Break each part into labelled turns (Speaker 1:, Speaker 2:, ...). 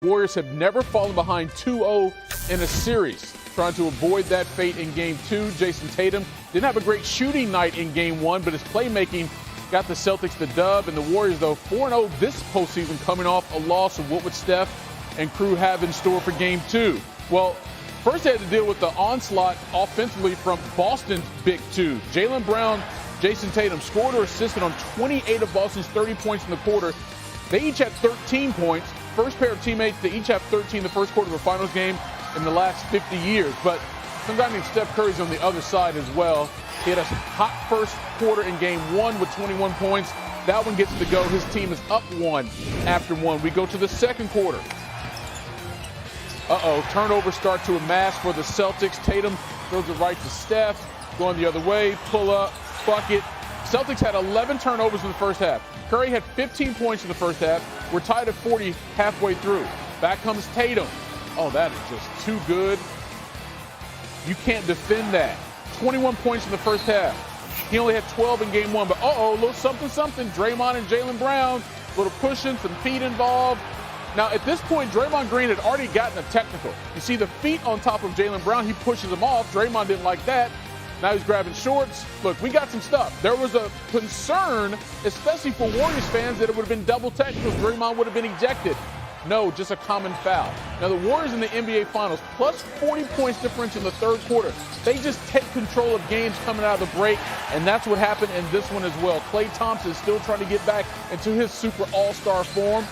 Speaker 1: Warriors have never fallen behind 2-0 in a series. Trying to avoid that fate in Game 2, Jason Tatum didn't have a great shooting night in Game 1, but his playmaking got the Celtics the dub. And the Warriors, though, 4-0 this postseason, coming off a loss. Of what would Steph and crew have in store for Game 2? Well, first they had to deal with the onslaught offensively from Boston's Big Two. Jaylen Brown, Jason Tatum scored or assisted on 28 of Boston's 30 points in the quarter. They each had 13 points. First pair of teammates to each have 13 the first quarter of a finals game in the last 50 years. But some guy named Steph Curry's on the other side as well. He had a hot first quarter in Game 1 with 21 points. That one gets to go. His team is up 1 after 1. We go to the second quarter. Turnovers start to amass for the Celtics. Tatum throws it right to Steph. Going the other way, pull up, bucket. Celtics had 11 turnovers in the first half. Curry had 15 points in the first half. We're tied at 40 halfway through. Back comes Tatum. Oh, that is just too good. You can't defend that. 21 points in the first half. He only had 12 in Game 1, but a little something. Draymond and Jaylen Brown, a little pushing, some feet involved. Now, at this point, Draymond Green had already gotten a technical. You see the feet on top of Jaylen Brown. He pushes him off. Draymond didn't like that. Now he's grabbing shorts. Look, we got some stuff. There was a concern, especially for Warriors fans, that it would have been double technicals. Draymond would have been ejected. No, just a common foul. Now, the Warriors in the NBA Finals, plus 40 points difference in the third quarter. They just take control of games coming out of the break, and that's what happened in this one as well. Klay Thompson still trying to get back into his super all-star form.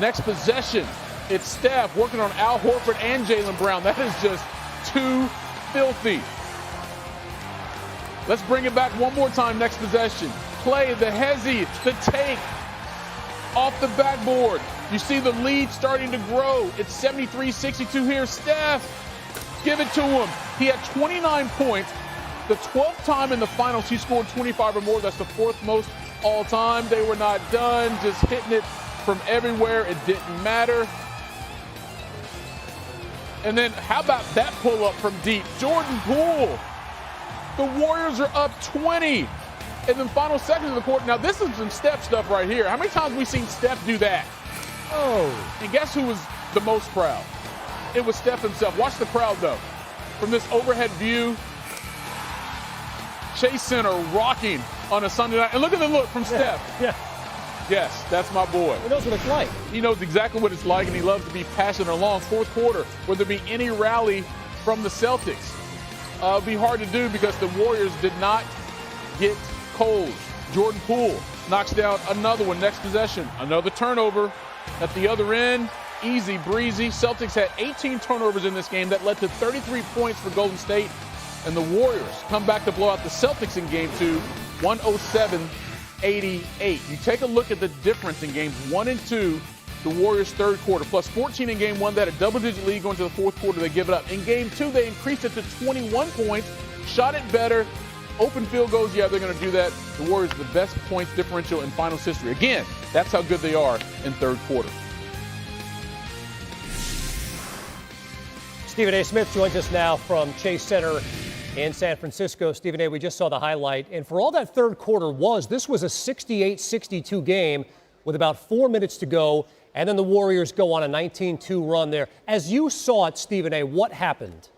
Speaker 1: Next possession, it's Steph working on Al Horford and Jaylen Brown. That is just too filthy. Let's bring it back one more time. Next possession. Klay, the hezzy, the take off the backboard. You see the lead starting to grow. It's 73-62 here. Steph, give it to him. He had 29 points. The 12th time in the finals he scored 25 or more. That's the 4th most all time. They were not done, just hitting it from everywhere. It didn't matter. And then how about that pull-up from deep? Jordan Poole. The Warriors are up 20 in the final seconds of the quarter. Now, this is some Steph stuff right here. How many times have we seen Steph do that? Oh. And guess who was the most proud? It was Steph himself. Watch the crowd, though. From this overhead view, Chase Center rocking on a Sunday night. And look at the look from Steph.
Speaker 2: Yeah.
Speaker 1: Yes, that's my boy.
Speaker 2: He knows what it's like.
Speaker 1: He knows exactly what it's like, and he loves to be passionate along. Fourth quarter, will there be any rally from the Celtics? It'll be hard to do because the Warriors did not get cold. Jordan Poole knocks down another one. Next possession, another turnover at the other end. Easy breezy. Celtics had 18 turnovers in this game. That led to 33 points for Golden State. And the Warriors come back to blow out the Celtics in Game 2, 107-88. You take a look at the difference in Games 1 and 2, the Warriors' third quarter, plus 14 in Game 1. They had a double-digit lead going to the fourth quarter. They give it up. In Game 2, they increased it to 21 points, shot it better. Open field goals, yeah, they're going to do that. The Warriors the best points differential in finals history. Again, that's how good they are in third quarter.
Speaker 2: Stephen A. Smith joins us now from Chase Center in San Francisco. Stephen A., we just saw the highlight. And for all that third quarter this was a 68-62 game with about 4 minutes to go. And then the Warriors go on a 19-2 run there. As you saw it, Stephen A., what happened?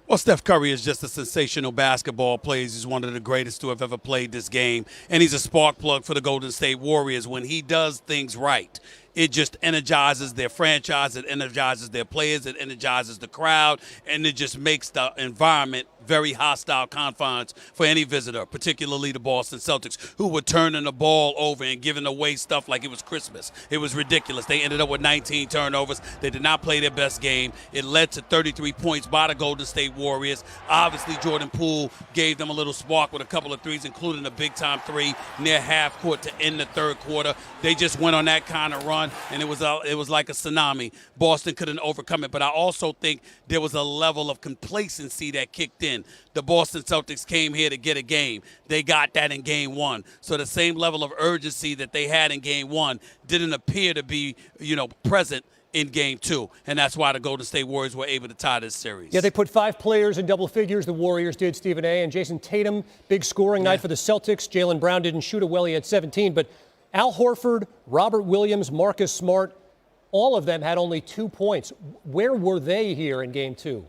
Speaker 3: Well, Steph Curry is just a sensational basketball player. He's one of the greatest to have ever played this game. And he's a spark plug for the Golden State Warriors. When he does things right, it just energizes their franchise, it energizes their players, it energizes the crowd, and it just makes the environment very hostile confines for any visitor, particularly the Boston Celtics, who were turning the ball over and giving away stuff like it was Christmas. It was ridiculous. They ended up with 19 turnovers. They did not play their best game. It led to 33 points by the Golden State Warriors. Obviously, Jordan Poole gave them a little spark with a couple of threes, including a big-time three near half court to end the third quarter. They just went on that kind of run, and it was like a tsunami. Boston couldn't overcome it, but I also think there was a level of complacency that kicked in. The Boston Celtics came here to get a game. They got that in Game 1. So the same level of urgency that they had in Game 1 didn't appear to be, present in Game 2. And that's why the Golden State Warriors were able to tie this series.
Speaker 2: Yeah, they put 5 players in double figures. The Warriors did, Stephen A. And Jason Tatum, big scoring night for the Celtics. Jaylen Brown didn't shoot it well. He had 17. But Al Horford, Robert Williams, Marcus Smart, all of them had only 2 points. Where were they here in game 2?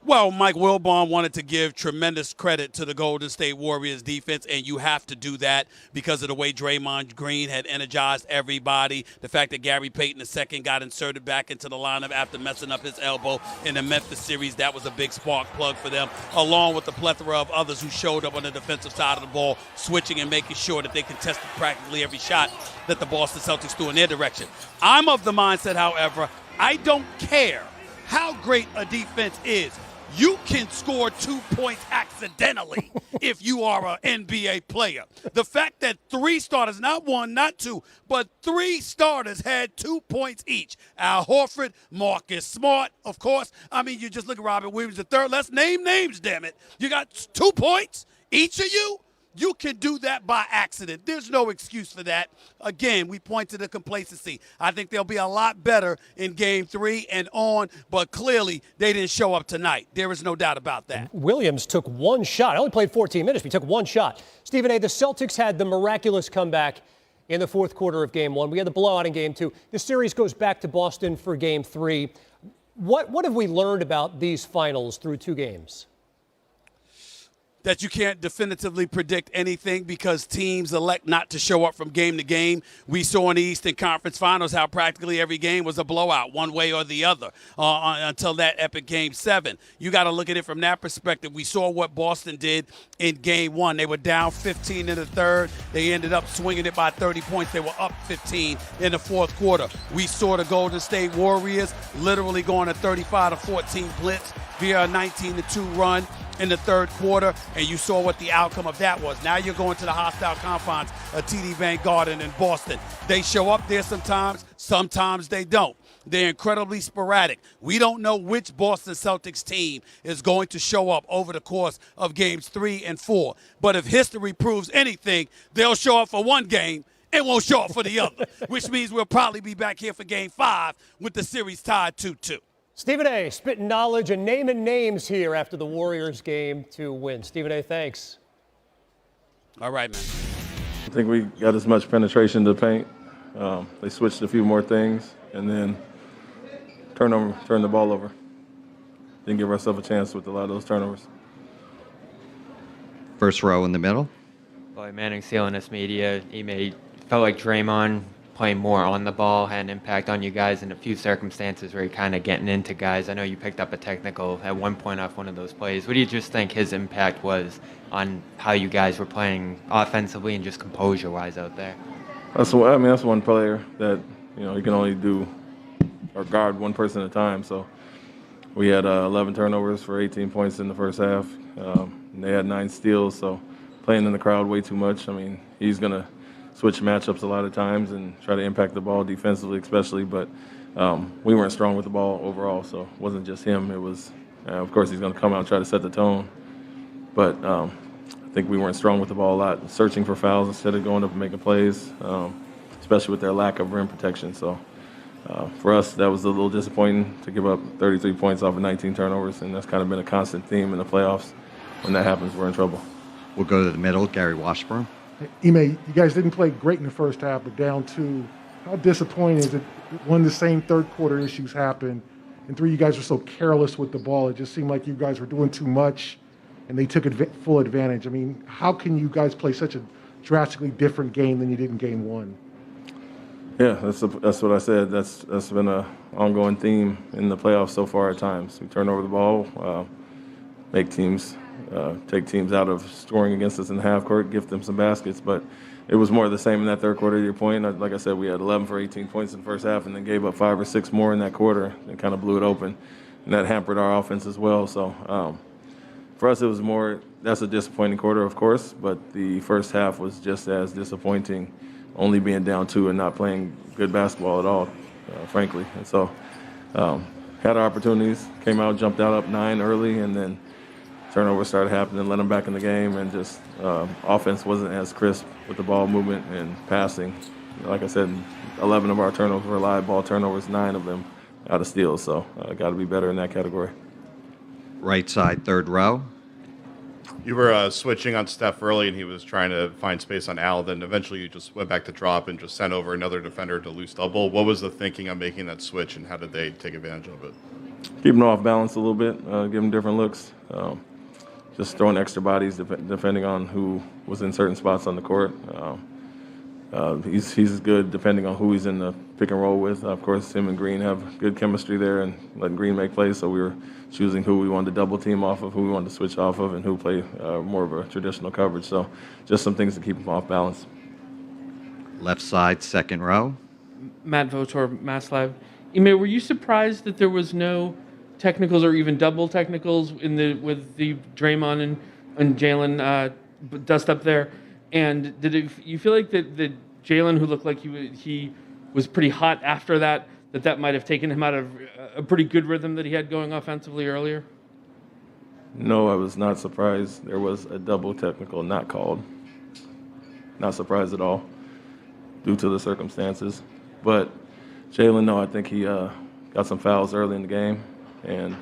Speaker 3: Well, Mike Wilbon wanted to give tremendous credit to the Golden State Warriors defense, and you have to do that because of the way Draymond Green had energized everybody. The fact that Gary Payton II got inserted back into the lineup after messing up his elbow in the Memphis series, that was a big spark plug for them, along with the plethora of others who showed up on the defensive side of the ball, switching and making sure that they contested practically every shot that the Boston Celtics threw in their direction. I'm of the mindset, however, I don't care how great a defense is. You can score 2 points accidentally if you are an NBA player. The fact that 3 starters, not 1, not 2, but 3 starters had 2 points each. Al Horford, Marcus Smart, of course. I mean, you just look at Robert Williams III. Let's name names, damn it. You got 2 points, each of you? You can do that by accident. There's no excuse for that. Again, we point to the complacency. I think they'll be a lot better in Game 3 and on, but clearly they didn't show up tonight. There is no doubt about that.
Speaker 2: Williams took 1 shot. I only played 14 minutes, but he took 1 shot. Stephen A., the Celtics had the miraculous comeback in the fourth quarter of Game 1. We had the blowout in Game 2. The series goes back to Boston for Game 3. What have we learned about these finals through 2 games?
Speaker 3: That you can't definitively predict anything because teams elect not to show up from game to game. We saw in the Eastern Conference Finals how practically every game was a blowout one way or the other until that epic Game 7. You got to look at it from that perspective. We saw what Boston did in Game 1. They were down 15 in the third. They ended up swinging it by 30 points. They were up 15 in the fourth quarter. We saw the Golden State Warriors literally going a 35-14 blitz via a 19-2 run in the third quarter, and you saw what the outcome of that was. Now you're going to the hostile confines of TD Bank Garden in Boston. They show up there sometimes they don't. They're incredibly sporadic. We don't know which Boston Celtics team is going to show up over the course of Games 3 and 4. But if history proves anything, they'll show up for one game and won't show up for the other, which means we'll probably be back here for Game 5 with the series tied 2-2.
Speaker 2: Stephen A., spitting knowledge and naming names here after the Warriors game to win. Stephen A., thanks.
Speaker 3: All right, man.
Speaker 4: I think we got as much penetration to the paint. They switched a few more things, and then turned the ball over. Didn't give ourselves a chance with a lot of those turnovers.
Speaker 5: First row in the middle.
Speaker 6: Boy, Manning sealing this media. Felt like Draymond playing more on the ball had an impact on you guys in a few circumstances where you're kind of getting into guys. I know you picked up a technical at one point off one of those plays. What do you just think his impact was on how you guys were playing offensively and just composure-wise out there?
Speaker 4: That's one player that, he can only do or guard one person at a time. So we had 11 turnovers for 18 points in the first half. And they had 9 steals, so playing in the crowd way too much. He's going to switch matchups a lot of times and try to impact the ball defensively especially, but we weren't strong with the ball overall, so it wasn't just him. It was, of course, he's going to come out and try to set the tone, but I think we weren't strong with the ball a lot, searching for fouls instead of going up and making plays, especially with their lack of rim protection. So for us, that was a little disappointing to give up 33 points off of 19 turnovers, and that's kind of been a constant theme in the playoffs. When that happens, we're in trouble.
Speaker 5: We'll go to the middle. Gary Washburn.
Speaker 7: Ime, you guys didn't play great in the first half, but down 2. How disappointing is it when the same third quarter issues happen? And 3, you guys were so careless with the ball. It just seemed like you guys were doing too much, and they took full advantage. How can you guys play such a drastically different game than you did in Game 1?
Speaker 4: Yeah, that's what I said. That's been an ongoing theme in the playoffs so far at times. We turn over the ball, make teams take teams out of scoring against us in the half court, gift them some baskets. But it was more of the same in that third quarter, to your point. Like I said, we had 11 for 18 points in the first half and then gave up 5 or 6 more in that quarter and kind of blew it open. And that hampered our offense as well. So for us, it was that's a disappointing quarter, of course, but the first half was just as disappointing, only being down 2 and not playing good basketball at all, frankly. And so had our opportunities, came out, jumped out up 9 early, and then turnovers started happening, let them back in the game, and just offense wasn't as crisp with the ball movement and passing. Like I said, 11 of our turnovers were live ball turnovers, 9 of them out of steals. So got to be better in that category.
Speaker 5: Right side, third row.
Speaker 8: You were switching on Steph early, and he was trying to find space on Al. Then eventually you just went back to drop and just sent over another defender to loose double. What was the thinking on making that switch, and how did they take advantage of it?
Speaker 4: Keeping them off balance a little bit, give them different looks. Just throwing extra bodies depending on who was in certain spots on the court. He's good depending on who he's in the pick and roll with. Of course, him and Green have good chemistry there and letting Green make plays, so we were choosing who we wanted to double team off of, who we wanted to switch off of, and who play more of a traditional coverage. So just some things to keep him off balance.
Speaker 5: Left side, second row.
Speaker 9: Matt Votor, Mass Live. Ime, were you surprised that there was no technicals or even double technicals with the Draymond and Jalen dust up there? And you feel like that Jalen, who looked like he was pretty hot after that might have taken him out of a pretty good rhythm that he had going offensively earlier?
Speaker 4: No, I was not surprised. There was a double technical not called. Not surprised at all due to the circumstances. But Jalen, no, I think he got some fouls early in the game, and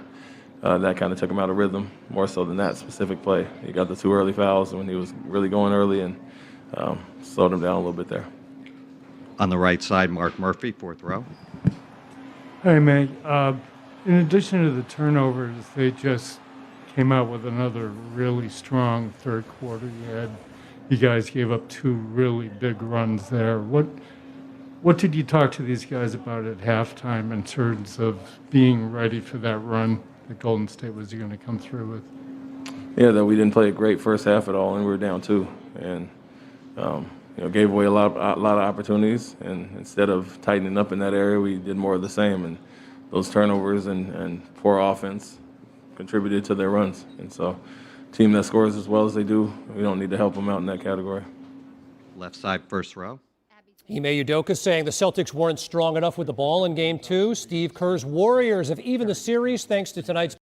Speaker 4: that kind of took him out of rhythm more so than that specific play. He got the 2 early fouls when he was really going early and slowed him down a little bit there.
Speaker 5: On the right side, Mark Murphy, fourth row.
Speaker 10: Hey, mate. In addition to the turnovers, they just came out with another really strong third quarter. You guys gave up 2 really big runs there. What did you talk to these guys about at halftime in terms of being ready for that run that Golden State was going to come through with?
Speaker 4: Yeah, that we didn't play a great first half at all, and we were down 2, and gave away a lot of opportunities. And instead of tightening up in that area, we did more of the same. And those turnovers and poor offense contributed to their runs. And so, team that scores as well as they do, we don't need to help them out in that category.
Speaker 5: Left side, first row.
Speaker 2: Ime Udoka saying the Celtics weren't strong enough with the ball in Game 2. Steve Kerr's Warriors have evened the series thanks to tonight's